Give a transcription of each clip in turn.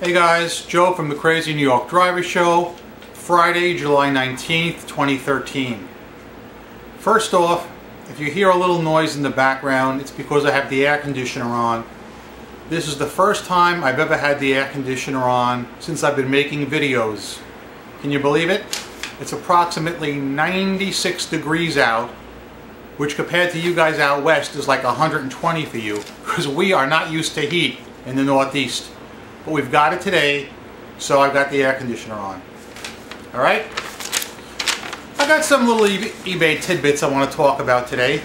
Hey guys, Joe from the Crazy New York Driver Show, Friday, July 19th, 2013. First off, if you hear a little noise in the background, it's because I have the air conditioner on. This is the first time I've ever had the air conditioner on since I've been making videos. Can you believe it? It's approximately 96 degrees out, which compared to you guys out west is like 120 for you, because we are not used to heat in the Northeast. But we've got it today, so I've got the air conditioner on. Alright? I got some little eBay tidbits I want to talk about today.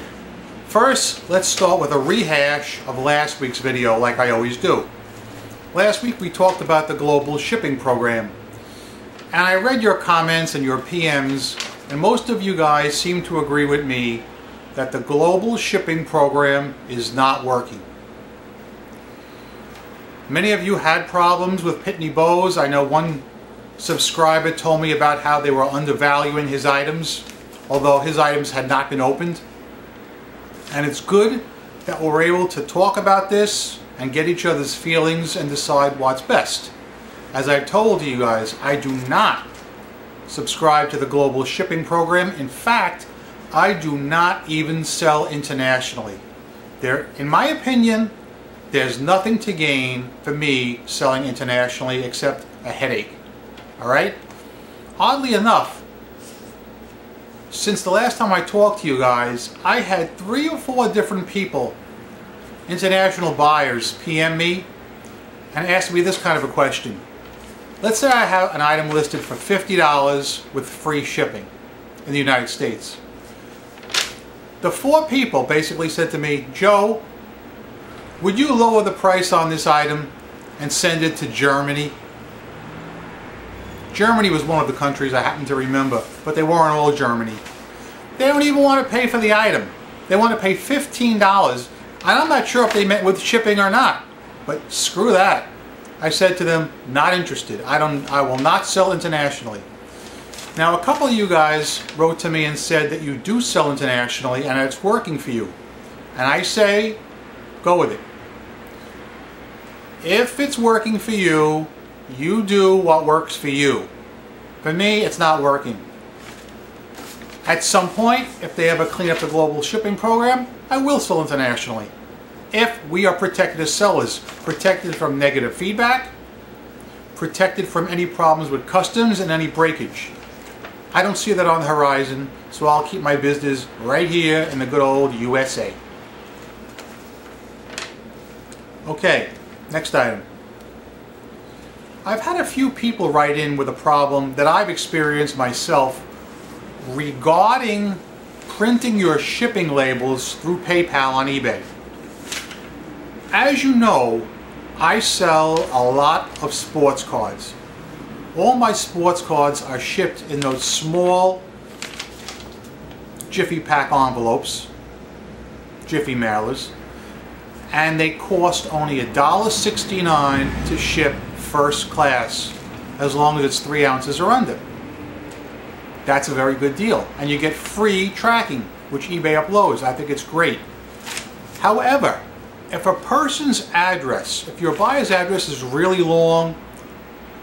First, let's start with a rehash of last week's video, like I always do. Last week we talked about the global shipping program. And I read your comments and your PMs, and most of you guys seem to agree with me that the global shipping program is not working. Many of you had problems with Pitney Bowes. I know one subscriber told me about how they were undervaluing his items, although his items had not been opened. And it's good that we're able to talk about this and get each other's feelings and decide what's best. As I've told you guys, I do not subscribe to the global shipping program. In fact, I do not even sell internationally. In my opinion, there's nothing to gain for me selling internationally except a headache. Alright? Oddly enough, since the last time I talked to you guys, I had 3 or 4 different people, international buyers, PM me and ask me this kind of a question. Let's say I have an item listed for $50 with free shipping in the United States. The 4 people basically said to me, Joe, would you lower the price on this item and send it to Germany? Germany was one of the countries I happen to remember, but they weren't all Germany. They don't even want to pay for the item. They want to pay $15, and I'm not sure if they meant with shipping or not, but screw that. I said to them, not interested. I will not sell internationally. Now, a couple of you guys wrote to me and said that you do sell internationally and it's working for you. And I say, go with it. If it's working for you, you do what works for you. For me, it's not working. At some point, if they ever clean up the global shipping program, I will sell internationally. If we are protected as sellers, protected from negative feedback, protected from any problems with customs and any breakage. I don't see that on the horizon, so I'll keep my business right here in the good old USA. Okay, next item. I've had a few people write in with a problem that I've experienced myself regarding printing your shipping labels through PayPal on eBay. As you know, I sell a lot of sports cards. All my sports cards are shipped in those small Jiffy Pack envelopes, Jiffy mailers, and they cost only $1.69 to ship first class, as long as it's 3 ounces or under. That's a very good deal, and you get free tracking, which eBay uploads. I think it's great. However, if a person's address, if your buyer's address is really long,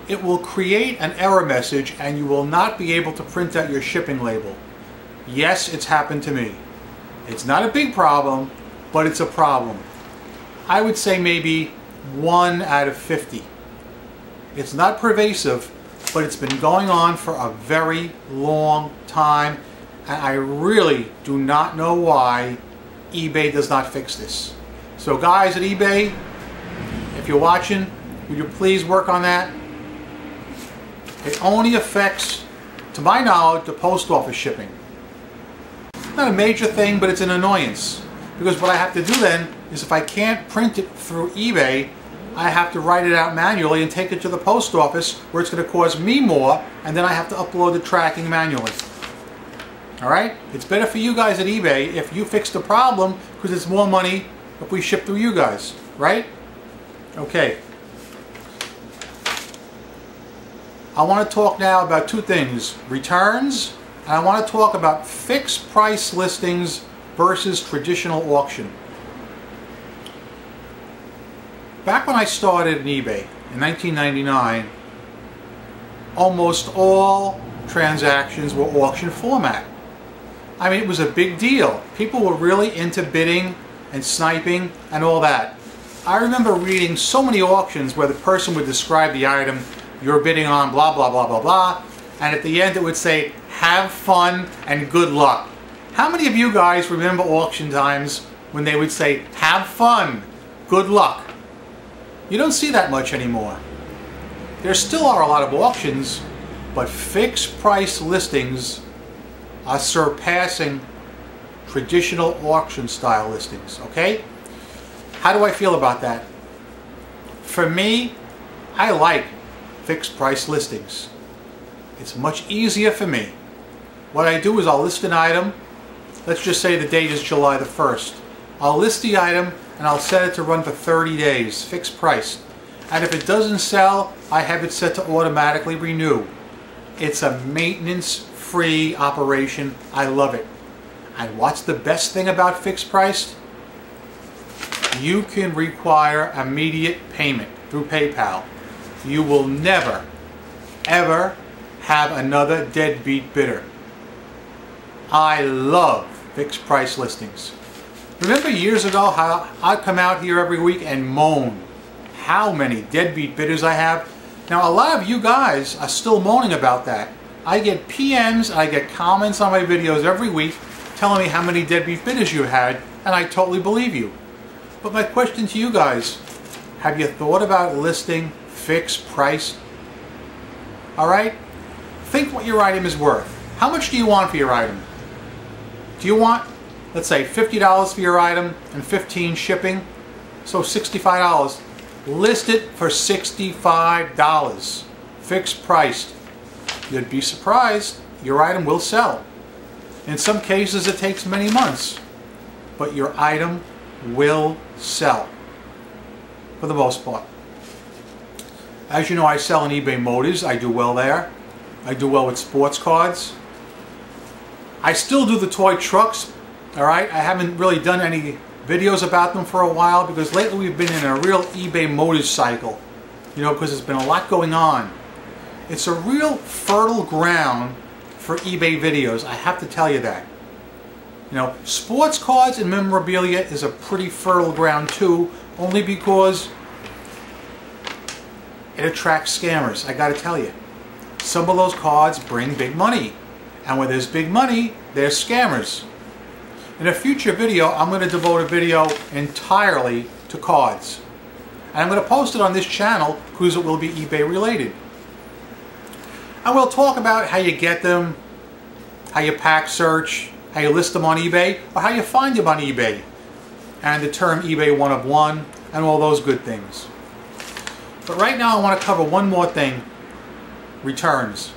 it will create an error message and you will not be able to print out your shipping label. Yes, it's happened to me. It's not a big problem, but it's a problem. I would say maybe 1 out of 50. It's not pervasive, but it's been going on for a very long time, and I really do not know why eBay does not fix this. So guys at eBay, if you're watching, would you please work on that? It only affects, to my knowledge, the post office shipping. Not a major thing, but it's an annoyance. Because what I have to do then is, if I can't print it through eBay, I have to write it out manually and take it to the post office, where it's going to cost me more, and then I have to upload the tracking manually. Alright? It's better for you guys at eBay if you fix the problem, because it's more money if we ship through you guys. Right? Okay. I want to talk now about 2 things. Returns, and I want to talk about fixed price listings versus traditional auction. Back when I started in eBay, in 1999, almost all transactions were auction format. I mean, it was a big deal. People were really into bidding and sniping and all that. I remember reading so many auctions where the person would describe the item you're bidding on, blah, blah, blah, blah, blah, and at the end it would say, have fun and good luck. How many of you guys remember auction times when they would say, have fun, good luck? You don't see that much anymore. There still are a lot of auctions, but fixed price listings are surpassing traditional auction style listings, okay? How do I feel about that? For me, I like fixed price listings. It's much easier for me. What I do is I'll list an item. Let's just say the date is July the 1st. I'll list the item and I'll set it to run for 30 days, fixed price. And if it doesn't sell, I have it set to automatically renew. It's a maintenance-free operation. I love it. And what's the best thing about fixed price? You can require immediate payment through PayPal. You will never, ever have another deadbeat bidder. I love fixed price listings. Remember years ago how I'd come out here every week and moan how many deadbeat bidders I have? Now a lot of you guys are still moaning about that. I get PMs, I get comments on my videos every week telling me how many deadbeat bidders you had, and I totally believe you. But my question to you guys, have you thought about listing fixed price? Alright? Think what your item is worth. How much do you want for your item? Do you want, let's say, $50 for your item and $15 shipping? So $65. List it for $65. Fixed priced. You'd be surprised. Your item will sell. In some cases it takes many months. But your item will sell. For the most part. As you know, I sell on eBay Motors. I do well there. I do well with sports cards. I still do the toy trucks. Alright, I haven't really done any videos about them for a while because lately we've been in a real eBay Motors cycle. You know, because there's been a lot going on. It's a real fertile ground for eBay videos, I have to tell you that. You know, sports cards and memorabilia is a pretty fertile ground too, only because it attracts scammers, I gotta tell you. Some of those cards bring big money. And when there's big money, there's scammers. In a future video, I'm going to devote a video entirely to cards. And I'm going to post it on this channel because it will be eBay related. And we'll talk about how you get them, how you pack search, how you list them on eBay, or how you find them on eBay. And the term eBay one of one, and all those good things. But right now I want to cover one more thing. Returns.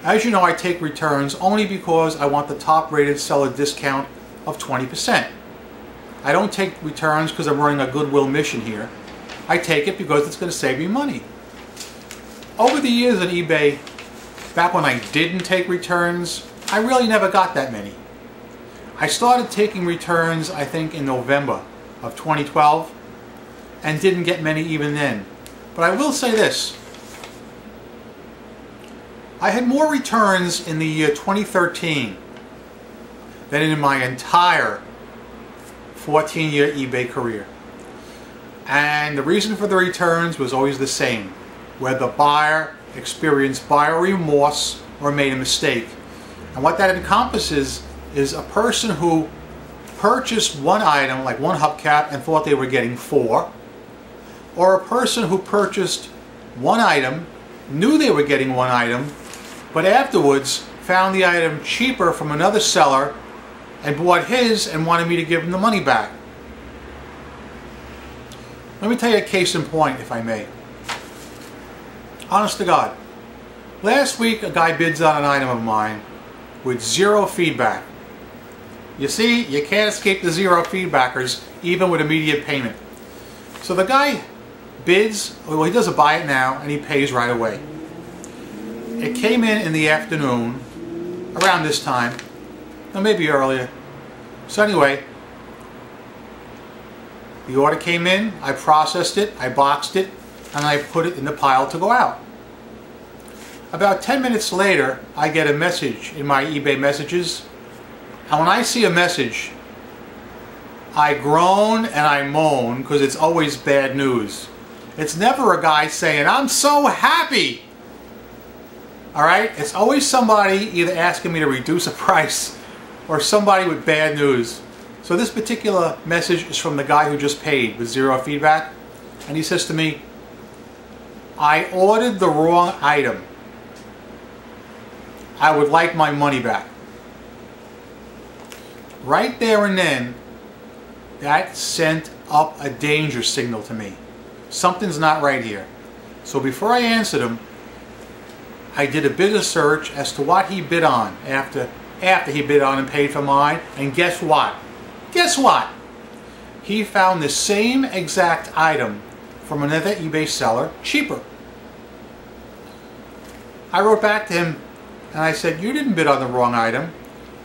As you know, I take returns only because I want the top rated seller discount of 20%. I don't take returns because I'm running a goodwill mission here. I take it because it's going to save me money. Over the years on eBay, back when I didn't take returns, I really never got that many. I started taking returns, I think, in November of 2012 and didn't get many even then. But I will say this. I had more returns in the year 2013 than in my entire 14-year eBay career. And the reason for the returns was always the same, where the buyer experienced buyer remorse or made a mistake. And what that encompasses is a person who purchased one item, like one hubcap, and thought they were getting 4, or a person who purchased one item, knew they were getting one item, but afterwards found the item cheaper from another seller and bought his and wanted me to give him the money back. Let me tell you a case in point, if I may. Honest to God. Last week a guy bids on an item of mine with 0 feedback. You see, you can't escape the 0 feedbackers even with immediate payment. So the guy bids, well, he doesn't buy it now and he pays right away. It came in the afternoon, around this time, or maybe earlier. So anyway, The order came in, I processed it, I boxed it, and I put it in the pile to go out. About 10 minutes later, I get a message in my eBay messages, and when I see a message, I groan and I moan because it's always bad news. It's never a guy saying, "I'm so happy." Alright? It's always somebody either asking me to reduce a price or somebody with bad news. So this particular message is from the guy who just paid with zero feedback. And he says to me, "I ordered the wrong item. I would like my money back." Right there and then, that sent up a danger signal to me. Something's not right here. So before I answered him, I did a bit of search as to what he bid on after he bid on and paid for mine. And guess what? Guess what? He found the same exact item from another eBay seller cheaper. I wrote back to him and I said, "You didn't bid on the wrong item.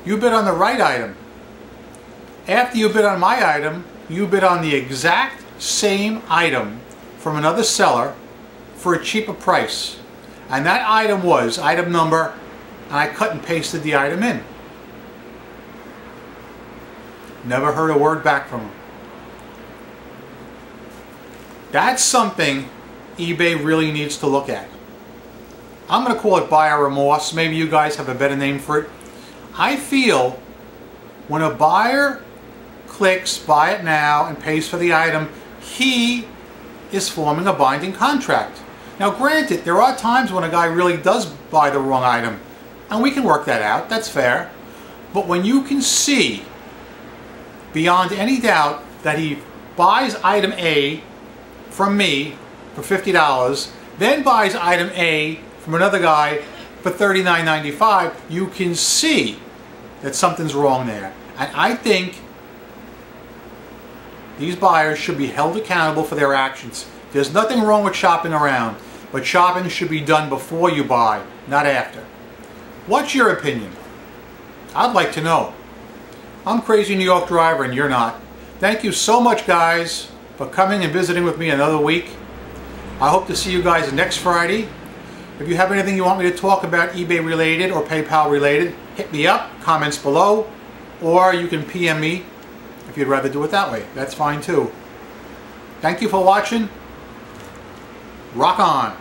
You bid on the right item. After you bid on my item, you bid on the exact same item from another seller for a cheaper price. And that item was item number," and I cut and pasted the item in. Never heard a word back from him. That's something eBay really needs to look at. I'm going to call it buyer remorse. Maybe you guys have a better name for it. I feel when a buyer clicks buy it now and pays for the item, he is forming a binding contract. Now granted, there are times when a guy really does buy the wrong item, and we can work that out, that's fair. But when you can see beyond any doubt that he buys item A from me for $50, then buys item A from another guy for $39.95, you can see that something's wrong there. And I think these buyers should be held accountable for their actions. There's nothing wrong with shopping around, but shopping should be done before you buy, not after. What's your opinion? I'd like to know. I'm Crazy New York Driver and you're not. Thank you so much, guys, for coming and visiting with me another week. I hope to see you guys next Friday. If you have anything you want me to talk about eBay related or PayPal related, hit me up, comments below, or you can PM me if you'd rather do it that way. That's fine too. Thank you for watching. Rock on.